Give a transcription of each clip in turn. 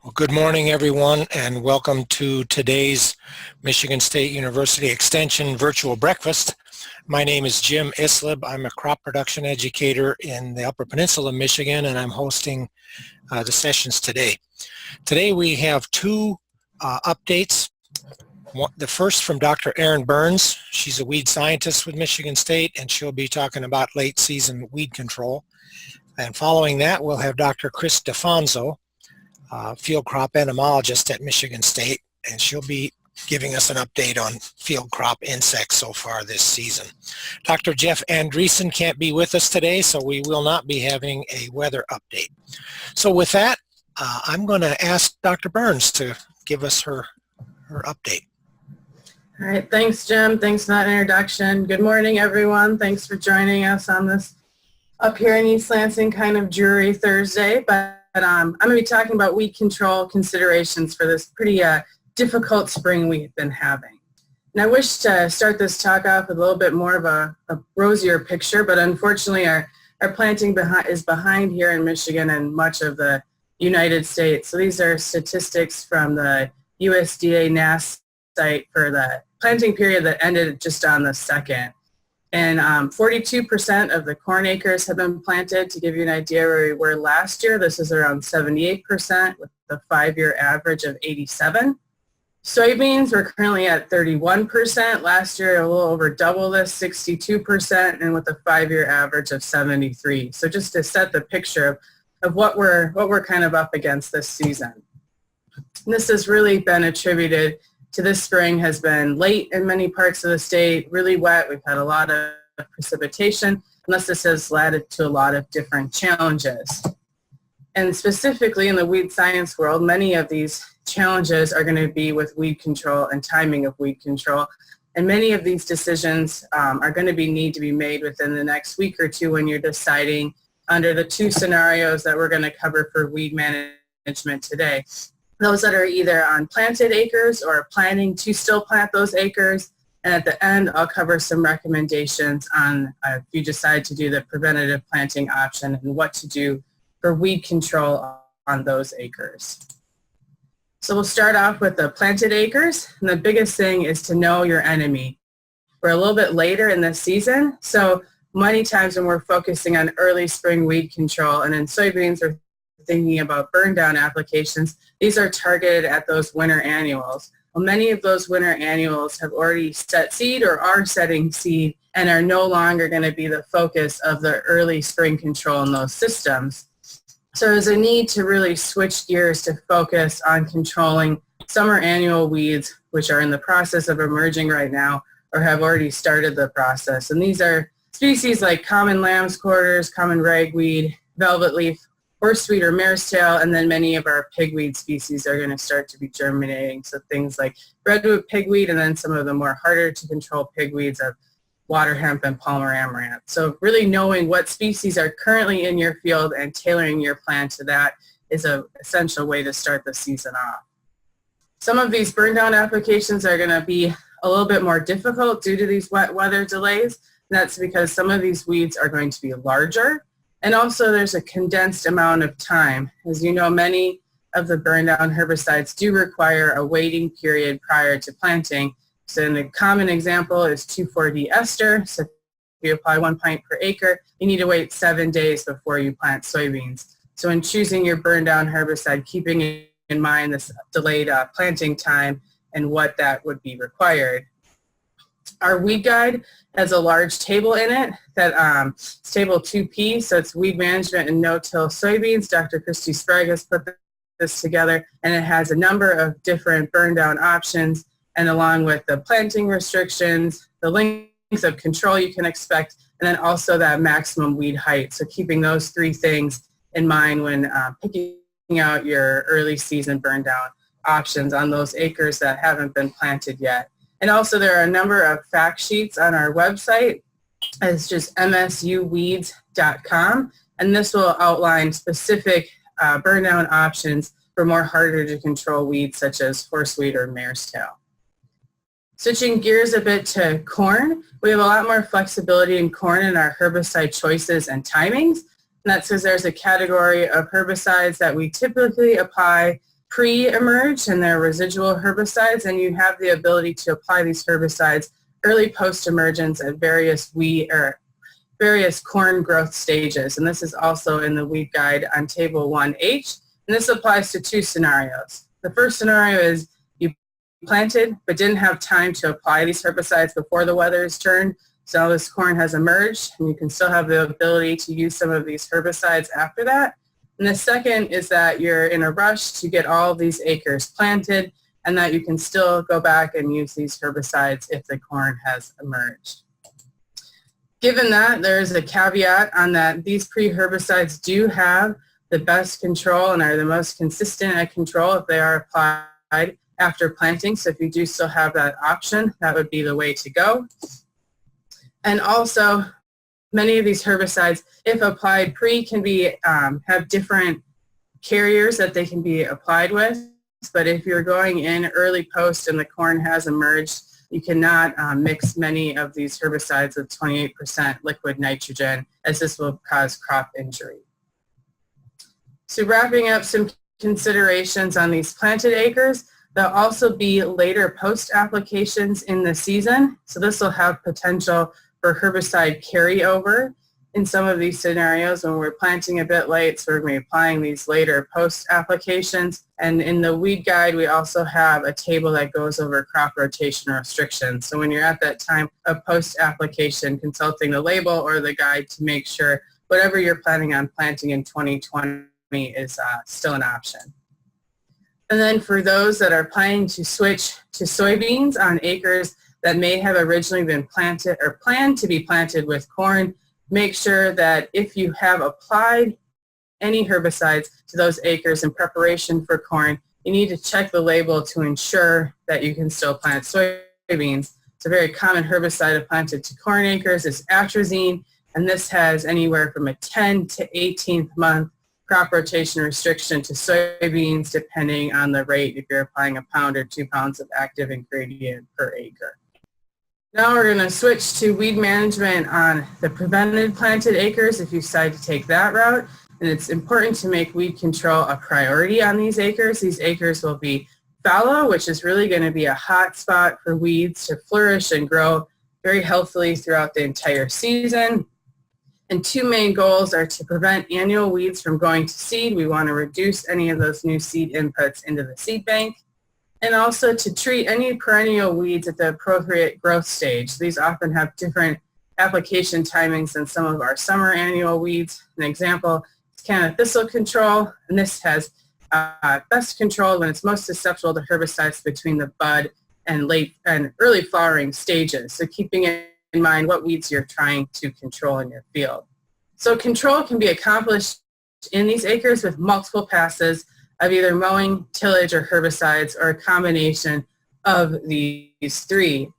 Well, good morning, everyone, and welcome to today's Michigan State University Extension virtual breakfast. My name is Jim Islib. I'm a crop production educator in the Upper Peninsula of Michigan, and I'm hosting the sessions today. Today we have two updates. The first from Dr. Erin Burns. She's a weed scientist with Michigan State, and she'll be talking about late season weed control. And following that, we'll have Dr. Chris DeFonso, field crop entomologist at Michigan State, and she'll be giving us an update on field crop insects so far this season. Dr. Jeff Andreessen can't be with us today, so we will not be having a weather update. So with that, I'm going to ask Dr. Burns to give us her update. All right, thanks, Jim. Thanks for that introduction. Good morning, everyone. Thanks for joining us on this up here in East Lansing kind of dreary Thursday, but I'm going to be talking about weed control considerations for this pretty difficult spring we've been having. And I wish to start this talk off with a little bit more of a rosier picture, but unfortunately our planting is behind here in Michigan and much of the United States. So these are statistics from the USDA NASS site for the planting period that ended just on the 2nd. And 42% of the corn acres have been planted. To give you an idea where we were last year, this is around 78% with the 5-year average of 87. Soybeans, we're currently at 31%. Last year, a little over double this, 62%, and with a 5-year average of 73. So just to set the picture of what we're kind of up against this season. And this has really been attributed to this spring has been late in many parts of the state, really wet. We've had a lot of precipitation, and this has led to a lot of different challenges. And specifically in the weed science world, many of these challenges are going to be with weed control and timing of weed control. And many of these decisions are going to need to be made within the next week or two when you're deciding under the two scenarios that we're going to cover for weed management today. Those that are either on planted acres or planning to still plant those acres. And at the end, I'll cover some recommendations on if you decide to do the preventative planting option and what to do for weed control on those acres. So we'll start off with the planted acres. And the biggest thing is to know your enemy. We're a little bit later in the season, so many times when we're focusing on early spring weed control, and in soybeans we're thinking about burn down applications, these are targeted at those winter annuals. Well, many of those winter annuals have already set seed or are setting seed and are no longer going to be the focus of the early spring control in those systems. So there's a need to really switch gears to focus on controlling summer annual weeds, which are in the process of emerging right now or have already started the process. And these are species like common lamb's quarters, common ragweed, velvet leaf, horseweed or mare's tail, and then many of our pigweed species are going to start to be germinating. So things like redwood pigweed, and then some of the more harder to control pigweeds of water hemp and Palmer amaranth. So really knowing what species are currently in your field and tailoring your plan to that is an essential way to start the season off. Some of these burn down applications are going to be a little bit more difficult due to these wet weather delays. And that's because some of these weeds are going to be larger. And also there's a condensed amount of time. As you know, many of the burn down herbicides do require a waiting period prior to planting. So the common example is 2,4-D ester. So if you apply 1 pint per acre, you need to wait 7 days before you plant soybeans. So in choosing your burn down herbicide, keeping in mind this delayed planting time and what that would be required. Our weed guide has a large table in it that it's table 2P, so it's weed management and no-till soybeans. Dr. Christy Sprague has put this together, and it has a number of different burn down options, and along with the planting restrictions, the length of control you can expect, and then also that maximum weed height. So keeping those three things in mind when picking out your early season burn down options on those acres that haven't been planted yet. And also there are a number of fact sheets on our website. It's just msuweeds.com, and this will outline specific burn down options for more harder to control weeds such as horseweed or mare's tail. Switching gears a bit to corn, we have a lot more flexibility in corn in our herbicide choices and timings. And that's because there's a category of herbicides that we typically apply pre-emerge and they're residual herbicides, and you have the ability to apply these herbicides early post-emergence at various corn growth stages. And this is also in the weed guide on table 1H. And this applies to two scenarios. The first scenario is you planted but didn't have time to apply these herbicides before the weather is turned. So now this corn has emerged, and you can still have the ability to use some of these herbicides after that. And the second is that you're in a rush to get all of these acres planted, and that you can still go back and use these herbicides if the corn has emerged. Given that, there is a caveat on that these pre-herbicides do have the best control and are the most consistent at control if they are applied after planting. So if you do still have that option, that would be the way to go. And also, many of these herbicides, if applied pre, can be have different carriers that they can be applied with. But if you're going in early post and the corn has emerged, you cannot mix many of these herbicides with 28% liquid nitrogen, as this will cause crop injury. So wrapping up some considerations on these planted acres, there'll also be later post applications in the season. So this will have potential for herbicide carryover in some of these scenarios when we're planting a bit late, so we're going to be applying these later post applications. And in the weed guide, we also have a table that goes over crop rotation restrictions. So when you're at that time of post application, consulting the label or the guide to make sure whatever you're planning on planting in 2020 is still an option. And then for those that are planning to switch to soybeans on acres that may have originally been planted or planned to be planted with corn, make sure that if you have applied any herbicides to those acres in preparation for corn, you need to check the label to ensure that you can still plant soybeans. It's a very common herbicide planted to corn acres is atrazine, and this has anywhere from a 10 to 18th month crop rotation restriction to soybeans, depending on the rate, if you're applying a pound or 2 pounds of active ingredient per acre. Now we're going to switch to weed management on the prevented planted acres if you decide to take that route. And it's important to make weed control a priority on these acres. These acres will be fallow, which is really going to be a hot spot for weeds to flourish and grow very healthily throughout the entire season. And two main goals are to prevent annual weeds from going to seed. We want to reduce any of those new seed inputs into the seed bank. And also to treat any perennial weeds at the appropriate growth stage. These often have different application timings than some of our summer annual weeds. An example is Canada thistle control, and this has best control when it's most susceptible to herbicides between the bud and late and early flowering stages. So keeping in mind what weeds you're trying to control in your field. So control can be accomplished in these acres with multiple passes of either mowing, tillage, or herbicides, or a combination of these three.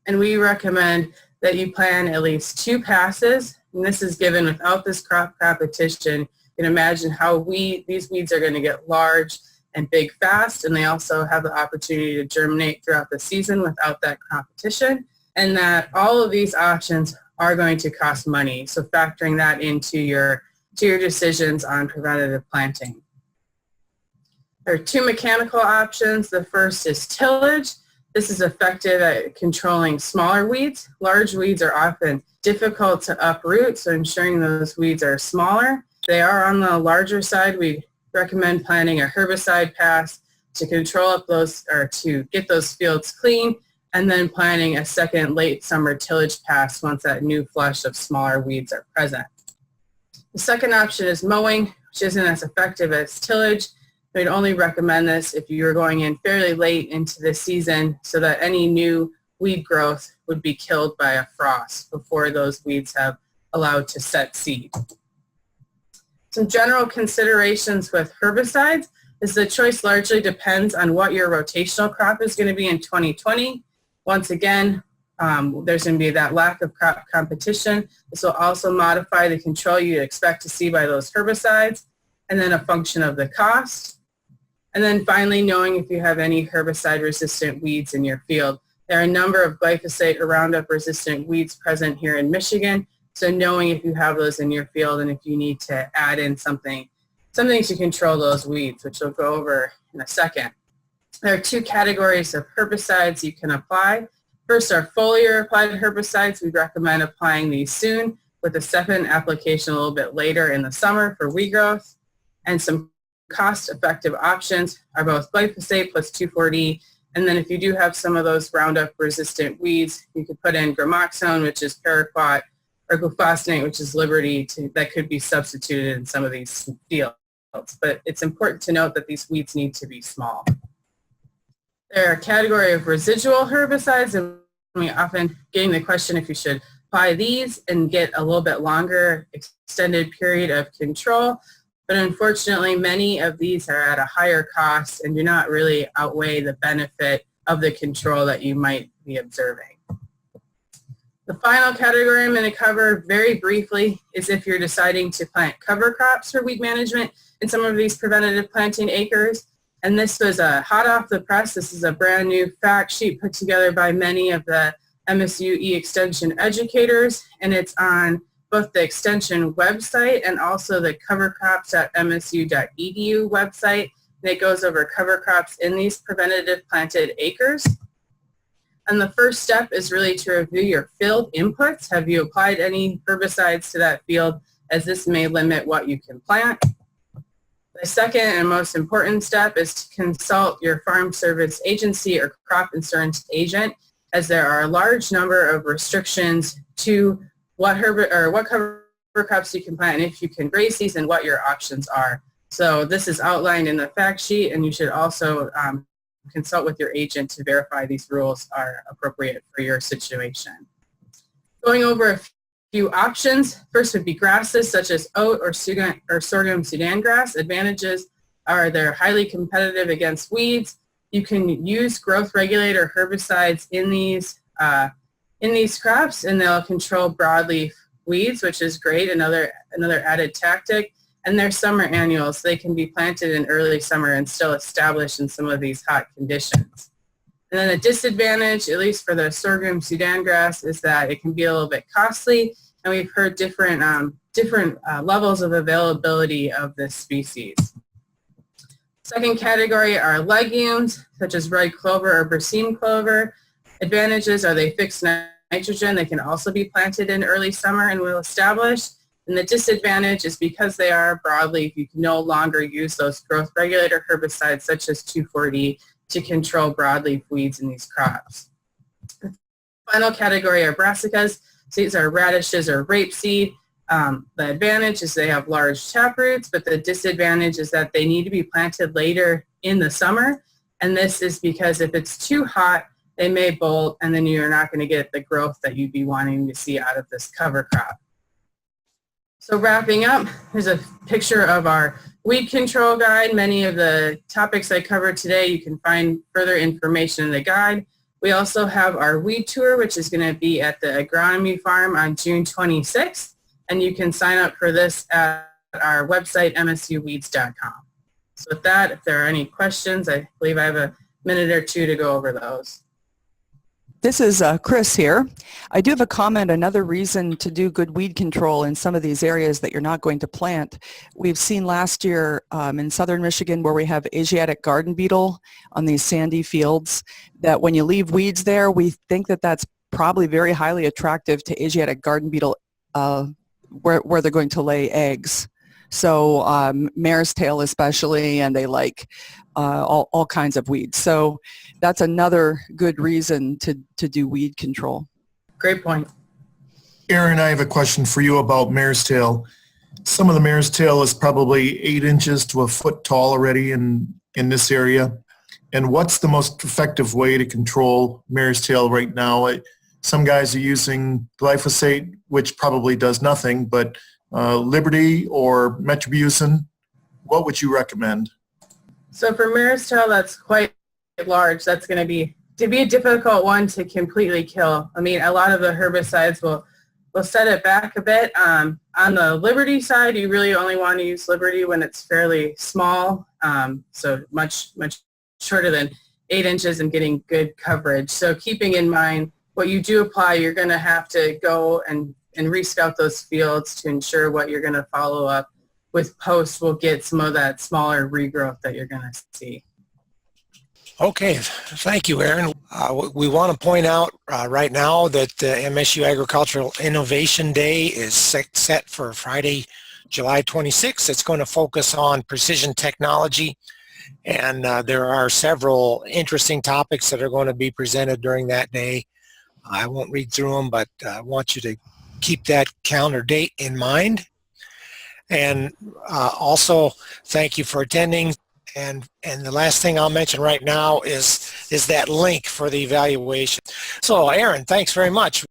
And we recommend that you plan at least 2 passes, and this is given without this crop competition. You can imagine how these weeds are going to get large and big fast, and they also have the opportunity to germinate throughout the season without that competition, and that all of these options are going to cost money. So factoring that into your decisions on preventative planting. There are 2 mechanical options. The first is tillage. This is effective at controlling smaller weeds. Large weeds are often difficult to uproot, so ensuring those weeds are smaller. They are on the larger side. We recommend planting a herbicide pass to control up those, or to get those fields clean, and then planting a second late summer tillage pass once that new flush of smaller weeds are present. The second option is mowing, which isn't as effective as tillage. We'd only recommend this if you're going in fairly late into the season so that any new weed growth would be killed by a frost before those weeds have allowed to set seed. Some general considerations with herbicides is the choice largely depends on what your rotational crop is going to be in 2020. Once again, there's going to be that lack of crop competition. This will also modify the control you expect to see by those herbicides, and then a function of the cost. And then finally, knowing if you have any herbicide-resistant weeds in your field. There are a number of glyphosate or Roundup-resistant weeds present here in Michigan, so knowing if you have those in your field and if you need to add in something something to control those weeds, which we'll go over in a second. There are two categories of herbicides you can apply. First are foliar applied herbicides. We recommend applying these soon, with a second application a little bit later in the summer for weed growth. And some cost-effective options are both glyphosate plus 2,4-D. And then if you do have some of those Roundup-resistant weeds, you could put in gramoxone, which is paraquat, or glufosinate, which is Liberty, that could be substituted in some of these fields. But it's important to note that these weeds need to be small. There are a category of residual herbicides, and we often getting the question if you should apply these and get a little bit longer extended period of control. But unfortunately, many of these are at a higher cost and do not really outweigh the benefit of the control that you might be observing. The final category I'm going to cover very briefly is if you're deciding to plant cover crops for weed management in some of these preventative planting acres. And this was hot off the press. This is a brand new fact sheet put together by many of the MSU e-extension educators, and it's on both the extension website and also the covercrops.msu.edu website. And it goes over cover crops in these preventative planted acres. And the first step is really to review your field inputs. Have you applied any herbicides to that field, as this may limit what you can plant? The second and most important step is to consult your Farm Service Agency or crop insurance agent, as there are a large number of restrictions to what cover crops you can plant, and if you can graze these, and what your options are. So this is outlined in the fact sheet, and you should also consult with your agent to verify these rules are appropriate for your situation. Going over a few options, first would be grasses such as oat or sorghum Sudan grass. Advantages are they're highly competitive against weeds. You can use growth regulator herbicides in these crops, and they'll control broadleaf weeds, which is great, another added tactic. And they're summer annuals. They can be planted in early summer and still established in some of these hot conditions. And then a disadvantage, at least for the sorghum Sudan grass, is that it can be a little bit costly, and we've heard different levels of availability of this species. Second category are legumes, such as red clover or Berseem clover. Advantages are they fix nitrogen. They can also be planted in early summer and will establish. And the disadvantage is because they are broadleaf, you can no longer use those growth regulator herbicides such as 2,4-D to control broadleaf weeds in these crops. The final category are brassicas. So these are radishes or rapeseed. The advantage is they have large taproots, but the disadvantage is that they need to be planted later in the summer. And this is because if it's too hot, they may bolt, and then you're not going to get the growth that you'd be wanting to see out of this cover crop. So wrapping up, here's a picture of our weed control guide. Many of the topics I covered today, you can find further information in the guide. We also have our weed tour, which is going to be at the agronomy farm on June 26th. And you can sign up for this at our website, msuweeds.com. So with that, if there are any questions, I believe I have a minute or two to go over those. This is Chris here. I do have a comment. Another reason to do good weed control in some of these areas that you're not going to plant. We've seen last year in southern Michigan where we have Asiatic garden beetle on these sandy fields, that when you leave weeds there, we think that that's probably very highly attractive to Asiatic garden beetle where they're going to lay eggs. So mare's tail especially, and they like all kinds of weeds. So that's another good reason to do weed control. Great point. Erin, I have a question for you about mare's tail. Some of the mare's tail is probably 8 inches to a foot tall already in this area. And what's the most effective way to control mare's tail right now? Some guys are using glyphosate, which probably does nothing, but Liberty or Metribuzin, what would you recommend? So for mare's tail, that's quite large. That's going to be a difficult one to completely kill. I mean, a lot of the herbicides will set it back a bit. On the Liberty side, you really only want to use Liberty when it's fairly small, so much shorter than 8 inches and getting good coverage. So keeping in mind what you do apply, you're going to have to go and rescout those fields to ensure what you're going to follow up with post we'll get some of that smaller regrowth that you're going to see. Okay, thank you, Erin. We want to point out right now that MSU Agricultural Innovation Day is set for Friday, July 26th. It's going to focus on precision technology, and there are several interesting topics that are going to be presented during that day. I won't read through them, but I want you to keep that calendar date in mind. And also, thank you for attending. And the last thing I'll mention right now is that link for the evaluation. So, Erin, thanks very much.